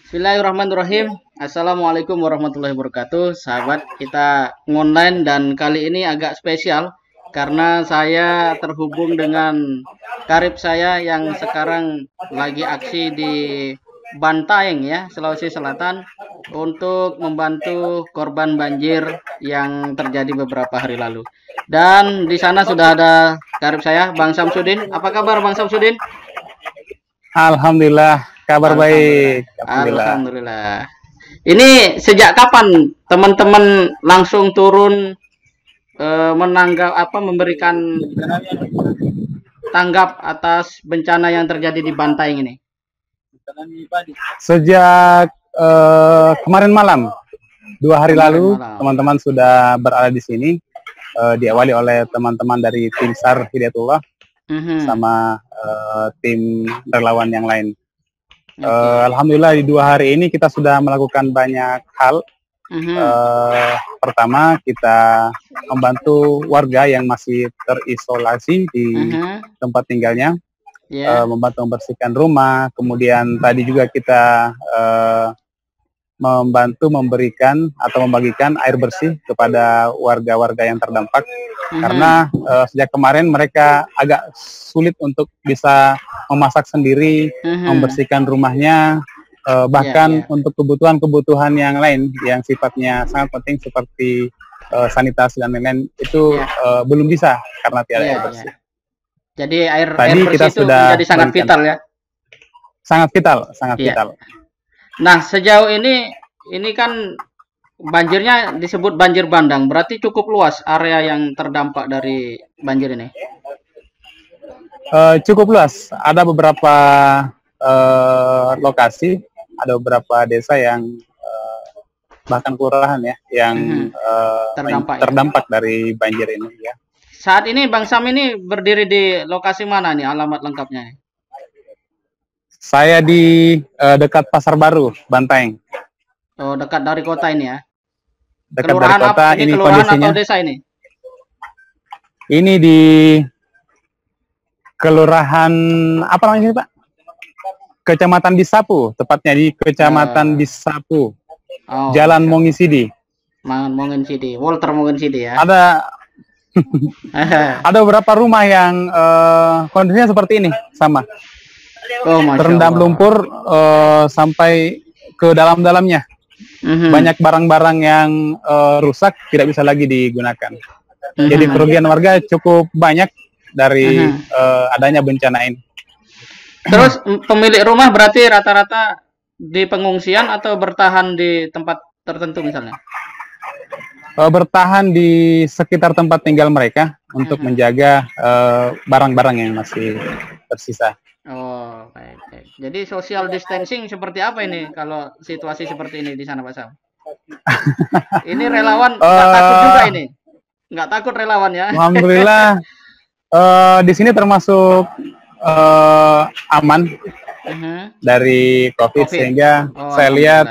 Bismillahirrahmanirrahim. Assalamualaikum warahmatullahi wabarakatuh. Sahabat, kita online dan kali ini agak spesial karena saya terhubung dengan karib saya yang sekarang lagi aksi di Bantaeng ya, Sulawesi Selatan untuk membantu korban banjir yang terjadi beberapa hari lalu. Dan di sana sudah ada karib saya, Bang Samsudin. Apa kabar Bang Samsudin? Alhamdulillah, kabar Alhamdulillah. baik. Alhamdulillah. Alhamdulillah. Ini sejak kapan teman-teman langsung turun memberikan tanggap atas bencana yang terjadi di Bantaeng ini? Sejak kemarin malam, 2 hari lalu, Malam. teman-teman sudah berada di sini, diawali oleh teman-teman dari tim SAR Hidayatullah sama tim relawan yang lain. Alhamdulillah di 2 hari ini kita sudah melakukan banyak hal. Pertama, kita membantu warga yang masih terisolasi di tempat tinggalnya, membantu membersihkan rumah. Kemudian tadi juga kita membantu memberikan atau membagikan air bersih kepada warga-warga yang terdampak, karena sejak kemarin mereka agak sulit untuk bisa memasak sendiri, membersihkan rumahnya, bahkan untuk kebutuhan-kebutuhan yang lain yang sifatnya sangat penting seperti sanitasi dan lain-lain itu belum bisa karena tiada air bersih. Jadi air bersih kita itu sudah menjadi sangat vital ya. Sangat vital. Nah, sejauh ini kan banjirnya disebut banjir bandang, berarti cukup luas area yang terdampak dari banjir ini. Cukup luas. Ada beberapa lokasi, ada beberapa desa yang bahkan kelurahan ya yang terdampak dari banjir ini ya. Saat ini Bang Sam ini berdiri di lokasi mana nih, alamat lengkapnya? Saya di dekat Pasar Baru, Bantaeng. Oh, dekat dari kota ini ya. Dekat kelurahan dari kota. Ini ini kelurahan kondisinya. atau desa ini? Ini di kelurahan apa namanya Pak? Kecamatan Bisapu, tepatnya di Kecamatan Bisapu. Jalan Mongisidi. Mongisidi, Walter Mongisidi ya. Ada beberapa rumah yang kondisinya seperti ini, sama. Terendam lumpur sampai ke dalam-dalamnya. Banyak barang-barang yang rusak, tidak bisa lagi digunakan. Jadi kerugian warga cukup banyak dari adanya bencana ini. Terus pemilik rumah berarti rata-rata di pengungsian atau bertahan di tempat tertentu misalnya? Bertahan di sekitar tempat tinggal mereka untuk menjaga barang-barang yang masih tersisa. Oh, baik. Jadi social distancing seperti apa ini kalau situasi seperti ini di sana, Pak Sam? Ini relawan nggak takut juga ini? Nggak takut relawan ya? Alhamdulillah di sini termasuk aman dari COVID. Sehingga saya lihat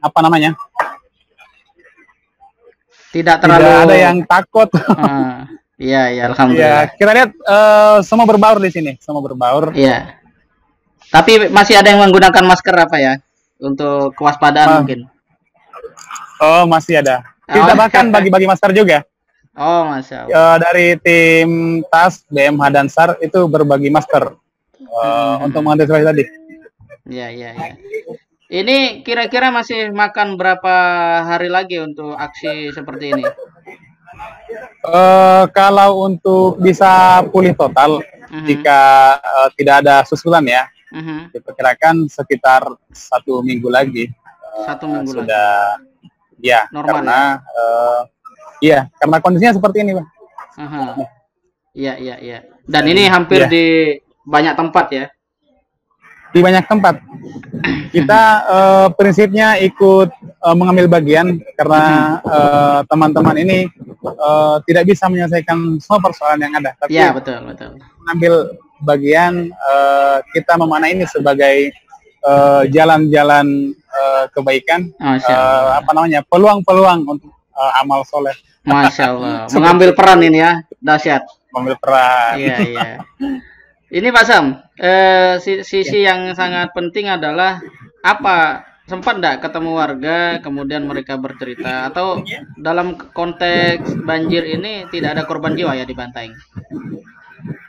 apa namanya? Tidak terlalu ada yang takut. Iya, alhamdulillah. Ya, kita lihat semua berbaur di sini, semua berbaur. Iya. Tapi masih ada yang menggunakan masker apa ya? Untuk kewaspadaan mungkin. Oh, masih ada. Kita bahkan bagi-bagi masker juga. Oh, Masya Allah. Dari tim TAS, BMH dan SAR itu berbagi masker untuk mengantisipasi tadi. Iya. Ini kira-kira masih makan berapa hari lagi untuk aksi seperti ini? Kalau untuk bisa pulih total, jika tidak ada susulan ya, diperkirakan sekitar 1 minggu lagi. 1 minggu sudah, lagi. Ya, normal, karena karena kondisinya seperti ini, Bang. Iya. Dan ini hampir di banyak tempat ya? Di banyak tempat. Kita prinsipnya ikut mengambil bagian karena teman-teman ini tidak bisa menyelesaikan semua persoalan yang ada. Tapi ya, betul. Mengambil bagian, kita memaknai ini sebagai jalan-jalan kebaikan, peluang-peluang untuk amal soleh. Masya Allah. Mengambil peran ini ya, dahsyat. Mengambil peran. Iya. Ini Pak Sam, sisi yang sangat penting adalah apa? Sempat enggak ketemu warga, kemudian mereka bercerita, atau dalam konteks banjir ini tidak ada korban jiwa ya di Bantaeng?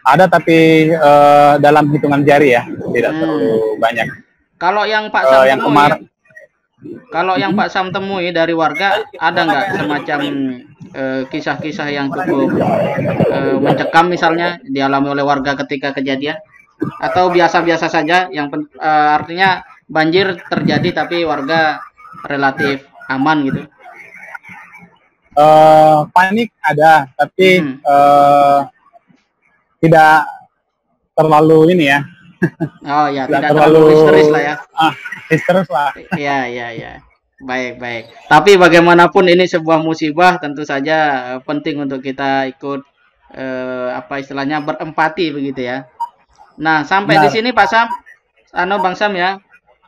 Ada, tapi dalam hitungan jari ya, tidak terlalu banyak. Kalau yang Pak Sam yang temui, kalau yang Pak Sam temui dari warga, ada nggak semacam kisah-kisah yang cukup mencekam misalnya dialami oleh warga ketika kejadian? Atau biasa-biasa saja, yang artinya banjir terjadi tapi warga relatif aman gitu? Panik ada, tapi tidak terlalu ini ya. Oh ya, tidak terlalu histeris lah ya. Histeris lah. Iya, iya, iya. Baik, baik. Tapi bagaimanapun ini sebuah musibah, tentu saja penting untuk kita ikut apa istilahnya berempati begitu ya. Nah, sampai di sini Pak Sam, Bang Sam ya,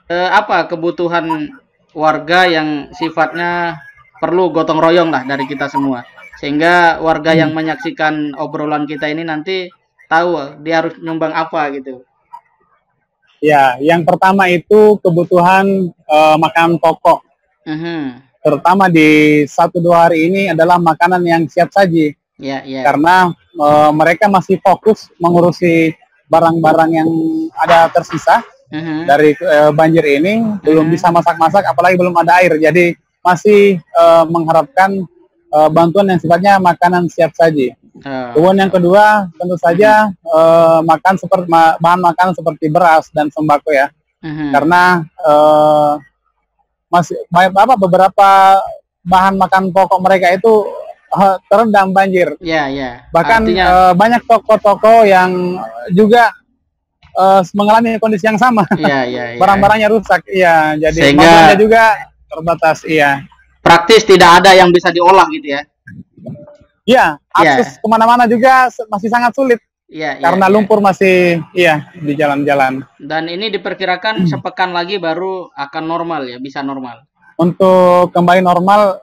apa kebutuhan warga yang sifatnya perlu gotong royong lah dari kita semua, sehingga warga yang menyaksikan obrolan kita ini nanti tahu dia harus nyumbang apa gitu. Ya, yang pertama itu kebutuhan makanan pokok. Terutama di 1-2 hari ini adalah makanan yang siap saji. Karena mereka masih fokus mengurusi barang-barang yang ada tersisa dari banjir ini, belum bisa masak-masak, apalagi belum ada air. Jadi masih mengharapkan bantuan yang sifatnya makanan siap saji. Kemudian yang kedua, tentu saja bahan makanan seperti beras dan sembako ya. Karena masih beberapa bahan makanan pokok mereka itu terendam banjir. Bahkan artinya, banyak toko-toko yang juga mengalami kondisi yang sama. Barang-barangnya rusak. Iya, jadi sehingga juga terbatas. Iya. Praktis tidak ada yang bisa diolah gitu ya. Iya, akses kemana-mana juga masih sangat sulit. Karena lumpur masih di jalan-jalan. Dan ini diperkirakan sepekan lagi baru akan normal ya, bisa normal. Untuk kembali normal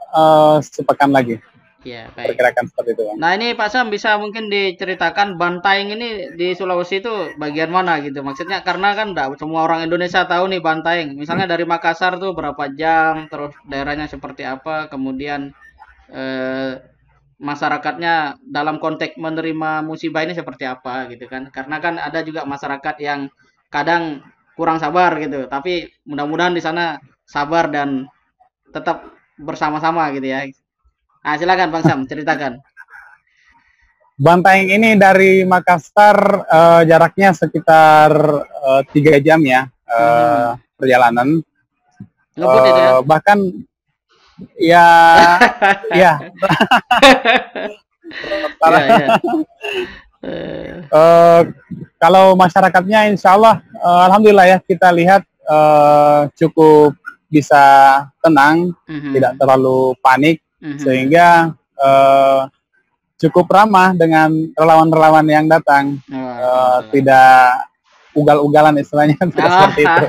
sepekan lagi. Baik. Perkirakan seperti itu. Nah, ini Pak Sam bisa mungkin diceritakan Bantaeng ini di Sulawesi itu bagian mana gitu. Maksudnya karena kan enggak semua orang Indonesia tahu nih Bantaeng. Misalnya dari Makassar tuh berapa jam, terus daerahnya seperti apa, kemudian masyarakatnya dalam konteks menerima musibah ini seperti apa gitu kan. Karena kan ada juga masyarakat yang kadang kurang sabar gitu, tapi mudah-mudahan di sana sabar dan tetap bersama-sama gitu ya. Nah, silakan Bang Sam, ceritakan. Bantaeng ini dari Makassar jaraknya sekitar 3 jam ya perjalanan. Ngebut itu ya? Bahkan ya kalau masyarakatnya insya Allah alhamdulillah ya, kita lihat cukup bisa tenang, tidak terlalu panik, sehingga cukup ramah dengan relawan-relawan yang datang. Tidak ugal-ugalan istilahnya. Seperti itu.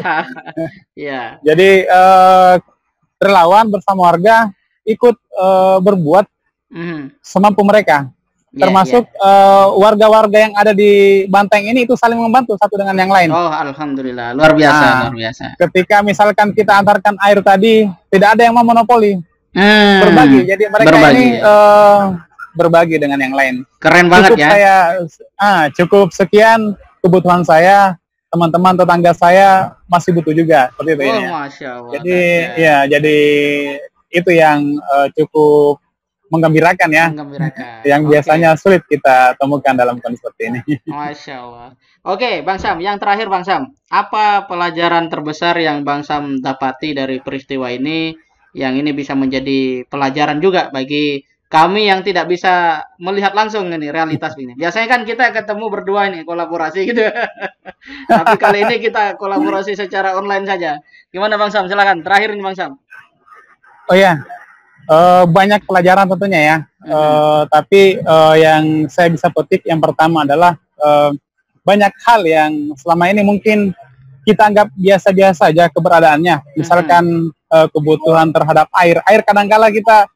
Jadi relawan bersama warga ikut berbuat semampu mereka, termasuk warga-warga yang ada di Bantaeng ini itu saling membantu satu dengan yang lain. Oh, alhamdulillah, luar biasa, luar biasa. Ketika misalkan kita antarkan air tadi, tidak ada yang mau monopoli, berbagi. Jadi mereka ini berbagi dengan yang lain. Keren banget ya. Cukup sekian kebutuhan saya. Teman-teman tetangga saya masih butuh juga seperti itu. Masya Allah. Jadi jadi itu yang cukup menggembirakan ya. Yang biasanya sulit kita temukan dalam kondisi seperti ini. Masya Allah. Oke, Bang Sam, yang terakhir Bang Sam, apa pelajaran terbesar yang Bang Sam dapati dari peristiwa ini, yang ini bisa menjadi pelajaran juga bagi kami yang tidak bisa melihat langsung ini realitas ini. Biasanya kan kita ketemu berdua ini kolaborasi gitu. Tapi kali ini kita kolaborasi secara online saja. Gimana Bang Sam? Silakan. Terakhir ini Bang Sam. Oh ya, banyak pelajaran tentunya ya. Tapi yang saya bisa petik yang pertama adalah banyak hal yang selama ini mungkin kita anggap biasa-biasa saja keberadaannya. Misalkan kebutuhan terhadap air. Air kadang-kala kita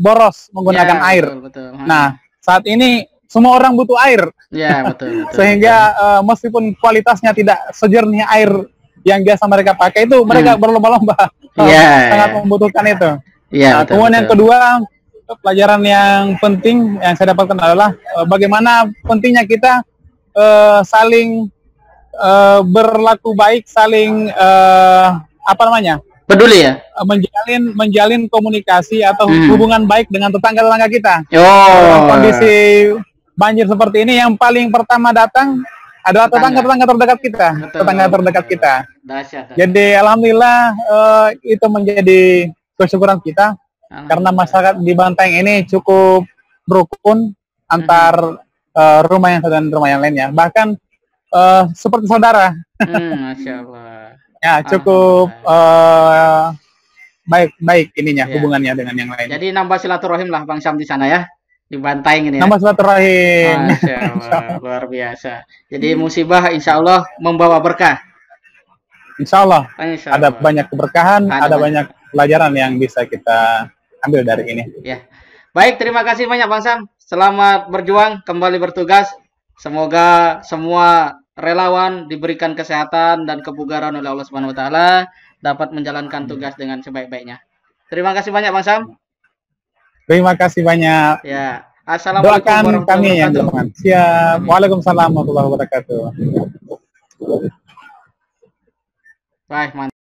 boros menggunakan air. Betul. Nah, saat ini semua orang butuh air. Ya, betul. Sehingga meskipun kualitasnya tidak sejernih air yang biasa mereka pakai, itu mereka berlomba-lomba sangat membutuhkan itu. Nah, kemudian yang kedua, pelajaran yang penting yang saya dapatkan adalah bagaimana pentingnya kita saling berlaku baik, saling peduli ya, menjalin komunikasi atau hubungan baik dengan tetangga-tetangga kita. Dalam kondisi banjir seperti ini, yang paling pertama datang adalah tetangga terdekat kita. Betul. Tetangga terdekat kita. Dahsyat. Jadi alhamdulillah itu menjadi kesyukuran kita karena masyarakat di Bantaeng ini cukup rukun antar rumah yang satu dan rumah yang lainnya. Bahkan seperti saudara. Masya Allah. Ya, cukup baik ininya, hubungannya dengan yang lain. Jadi nambah silaturahim lah Bang Syam di sana ya, di Bantaeng ini ya. Nambah silaturahim. Masya Allah, luar biasa. Jadi musibah insya Allah membawa berkah. Insya Allah. Ada banyak keberkahan, ada banyak pelajaran yang bisa kita ambil dari ini. Ya. Baik, terima kasih banyak Bang Syam. Selamat berjuang, kembali bertugas. Semoga semua relawan diberikan kesehatan dan kebugaran oleh Allah Subhanahu wa taala, dapat menjalankan tugas dengan sebaik-baiknya. Terima kasih banyak Bang Syam. Terima kasih banyak. Ya. Assalamualaikum warahmatullahi wabarakatuh. Doakan kami yang teman. Siap. Waalaikumsalam warahmatullahi wabarakatuh. Baik, mantap.